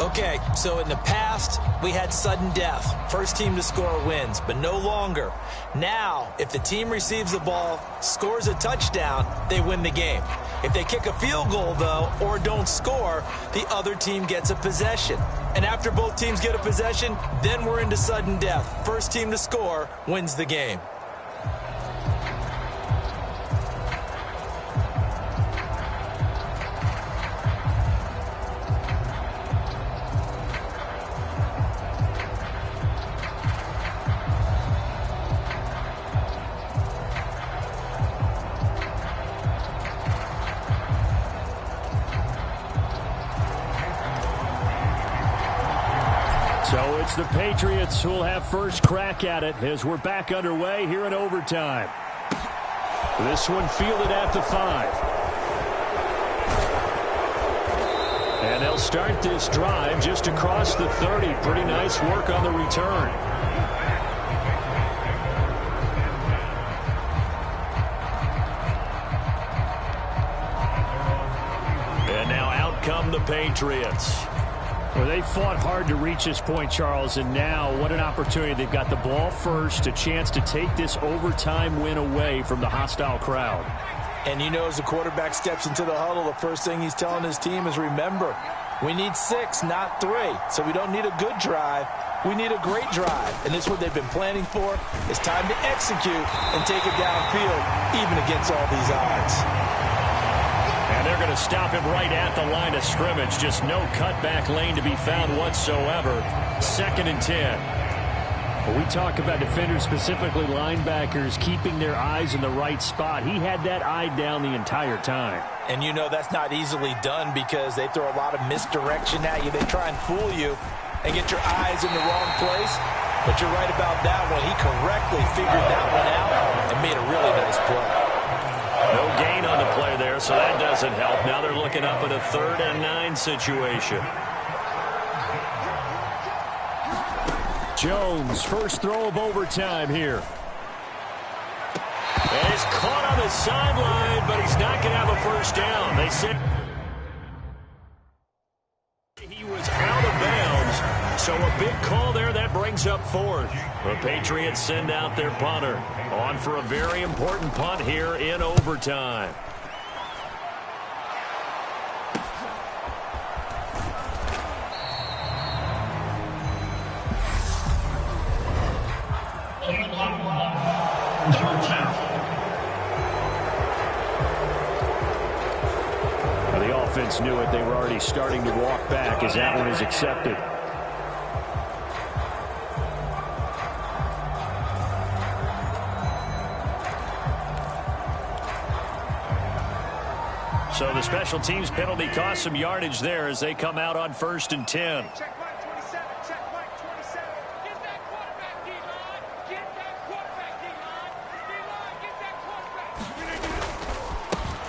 Okay, so in the past, we had sudden death. First team to score wins, but no longer. Now, if the team receives the ball, scores a touchdown, they win the game. If they kick a field goal, though, or don't score, the other team gets a possession. And after both teams get a possession, then we're into sudden death. First team to score wins the game. So it's the Patriots who will have first crack at it as we're back underway here in overtime. This one fielded at the 5. And they'll start this drive just across the 30. Pretty nice work on the return. And now out come the Patriots. Well, they fought hard to reach this point, Charles, and now what an opportunity. They've got the ball first, a chance to take this overtime win away from the hostile crowd. And you know, as the quarterback steps into the huddle, the first thing he's telling his team is, remember, we need 6, not 3. So we don't need a good drive. We need a great drive. And this is what they've been planning for. It's time to execute and take it downfield, even against all these odds. And they're going to stop him right at the line of scrimmage. Just no cutback lane to be found whatsoever. 2nd and 10. When we talk about defenders, specifically linebackers, keeping their eyes in the right spot. He had that eye down the entire time. And you know that's not easily done because they throw a lot of misdirection at you. They try and fool you and get your eyes in the wrong place. But you're right about that one. He correctly figured that one out and made a really nice play. No gain on the play there, so that doesn't help. Now they're looking up at a 3rd and 9 situation. Jones, first throw of overtime here. And he's caught on the sideline, but he's not going to have a first down. They said he was out of bounds, so a big call there. That brings up 4th. The Patriots send out their punter on for a very important punt here in overtime. The offense knew it. They were already starting to walk back as that one is accepted. So the special teams penalty cost some yardage there as they come out on 1st and 10. Check mark 27. Check mark 27. Get that quarterback, D-line. Get that quarterback, D-line. D-line, get that quarterback.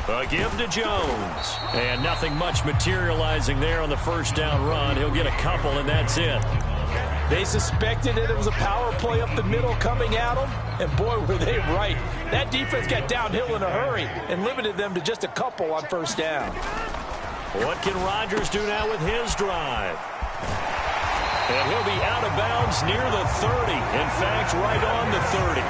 A give to Jones. And nothing much materializing there on the first down run. He'll get a couple, and that's it. They suspected it was a power play up the middle coming at them, and boy, were they right. That defense got downhill in a hurry and limited them to just a couple on first down. What can Rodgers do now with his drive? And he'll be out of bounds near the 30. In fact, right on the 30.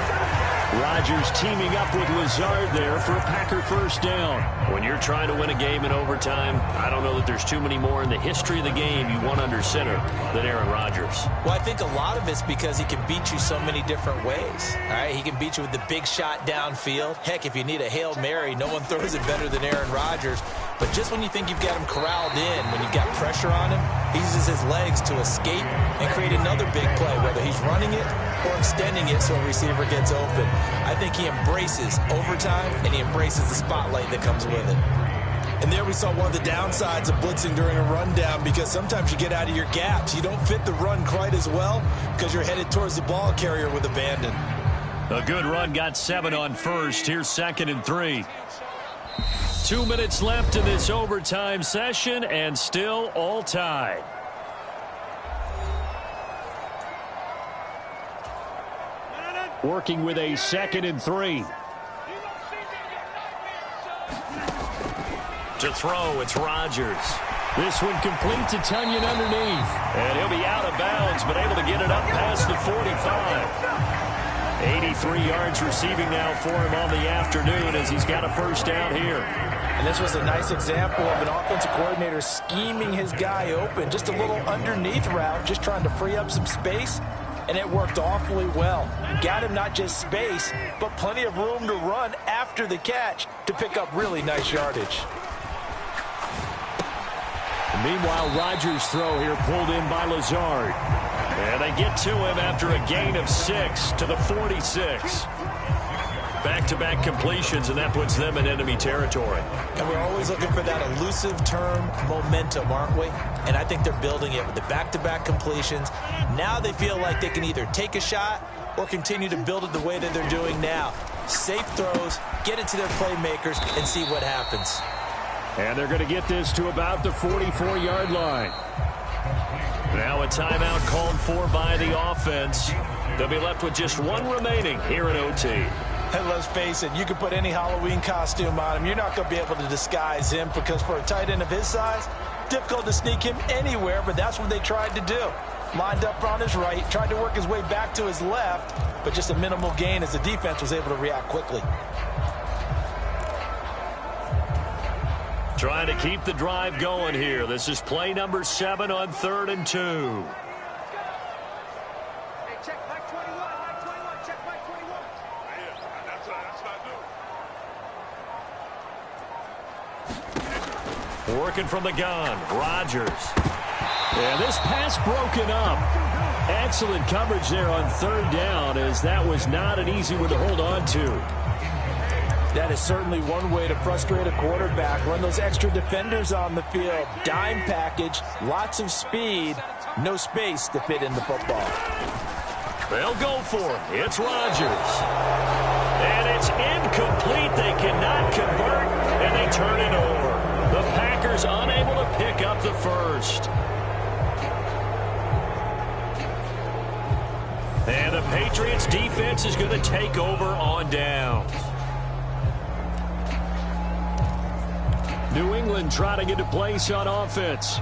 Rodgers teaming up with Lazard there for a Packer first down. When you're trying to win a game in overtime, I don't know that there's too many more in the history of the game you want under center than Aaron Rodgers. Well, I think a lot of it's because he can beat you so many different ways. All right, he can beat you with the big shot downfield. Heck, if you need a Hail Mary, no one throws it better than Aaron Rodgers. But just when you think you've got him corralled in, when you've got pressure on him, he uses his legs to escape and create another big play, whether he's running it or extending it so a receiver gets open. I think he embraces overtime, and he embraces the spotlight that comes with it. And there we saw one of the downsides of blitzing during a rundown, because sometimes you get out of your gaps. You don't fit the run quite as well because you're headed towards the ball carrier with abandon. A good run got 7 on first. Here's 2nd and 3. 2 minutes left in this overtime session, and still all tied. Working with a 2nd and 3. To throw, it's Rodgers. This one complete to Tunyon underneath. And he'll be out of bounds, but able to get it up past the 45. 83 yards receiving now for him on the afternoon as he's got a first down here. And this was a nice example of an offensive coordinator scheming his guy open. Just a little underneath route, just trying to free up some space. And it worked awfully well. Got him not just space, but plenty of room to run after the catch to pick up really nice yardage. Meanwhile, Rodgers' throw here pulled in by Lazard. And they get to him after a gain of 6 to the 46. Back-to-back completions, and that puts them in enemy territory. And we're always looking for that elusive term, momentum, aren't we? And I think they're building it with the back-to-back completions. Now they feel like they can either take a shot or continue to build it the way that they're doing now. Safe throws, get it to their playmakers, and see what happens. And they're going to get this to about the 44-yard line. Now a timeout called for by the offense. They'll be left with just one remaining here in OT. And let's face it, you can put any Halloween costume on him. You're not going to be able to disguise him, because for a tight end of his size, difficult to sneak him anywhere, but that's what they tried to do. Lined up on his right, tried to work his way back to his left, but just a minimal gain as the defense was able to react quickly. Trying to keep the drive going here. This is play number 7 on 3rd and 2. Hey, check Mike 21, Mike 21, check Mike 21. Yeah, that's not new. Working from the gun, Rodgers. Yeah, this pass broken up. Excellent coverage there on 3rd down, as that was not an easy one to hold on to. That is certainly one way to frustrate a quarterback. Run those extra defenders on the field. Dime package, lots of speed, no space to fit in the football. They'll go for it. It's Rodgers. And it's incomplete. They cannot convert, and they turn it over. The Packers unable to pick up the first. And the Patriots defense is going to take over on downs. New England trying to get a place on offense.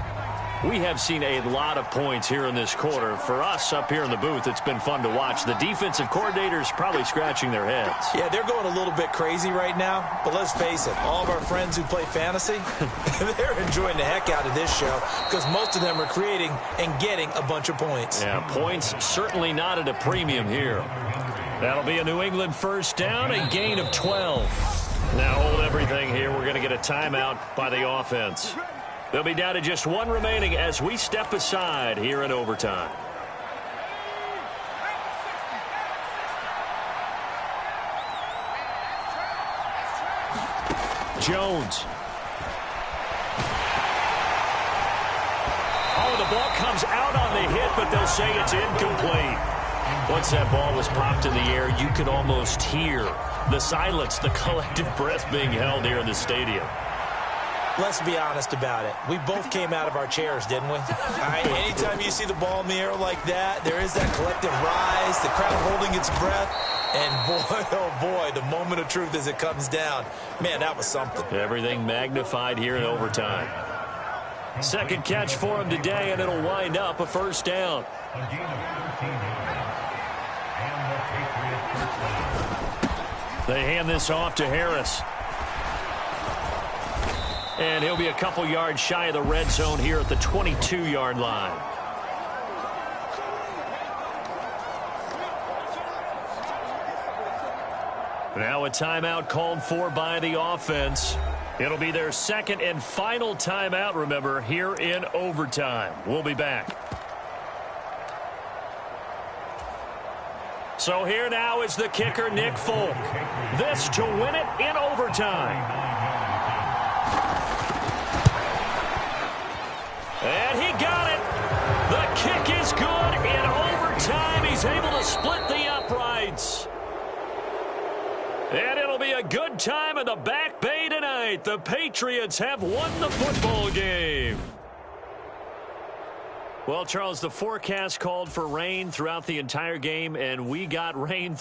We have seen a lot of points here in this quarter. For us up here in the booth, it's been fun to watch. The defensive coordinators probably scratching their heads. Yeah, they're going a little bit crazy right now, but let's face it, all of our friends who play fantasy, they're enjoying the heck out of this show, because most of them are creating and getting a bunch of points. Yeah, points certainly not at a premium here. That'll be a New England first down, a gain of 12. Now hold everything here. We're going to get a timeout by the offense. They'll be down to just one remaining as we step aside here in overtime. Jones. Oh, the ball comes out on the hit, but they'll say it's incomplete. Once that ball was popped in the air, you could almost hear The silence, the collective breath being held here in the stadium. Let's be honest about it. We both came out of our chairs, didn't we? All right, anytime you see the ball in the air like that, there is that collective rise, the crowd holding its breath, and boy, oh boy, the moment of truth as it comes down. Man, that was something. Everything magnified here in overtime. Second catch for him today, and it'll wind up a first down. They hand this off to Harris. And he'll be a couple yards shy of the red zone here at the 22-yard line. Now a timeout called for by the offense. It'll be their second and final timeout, remember, here in overtime. We'll be back. So here now is the kicker, Nick Folk. This to win it in overtime. And he got it. The kick is good in overtime. He's able to split the uprights. And it'll be a good time in the Back Bay tonight. The Patriots have won the football game. Well, Charles, the forecast called for rain throughout the entire game, and we got rain.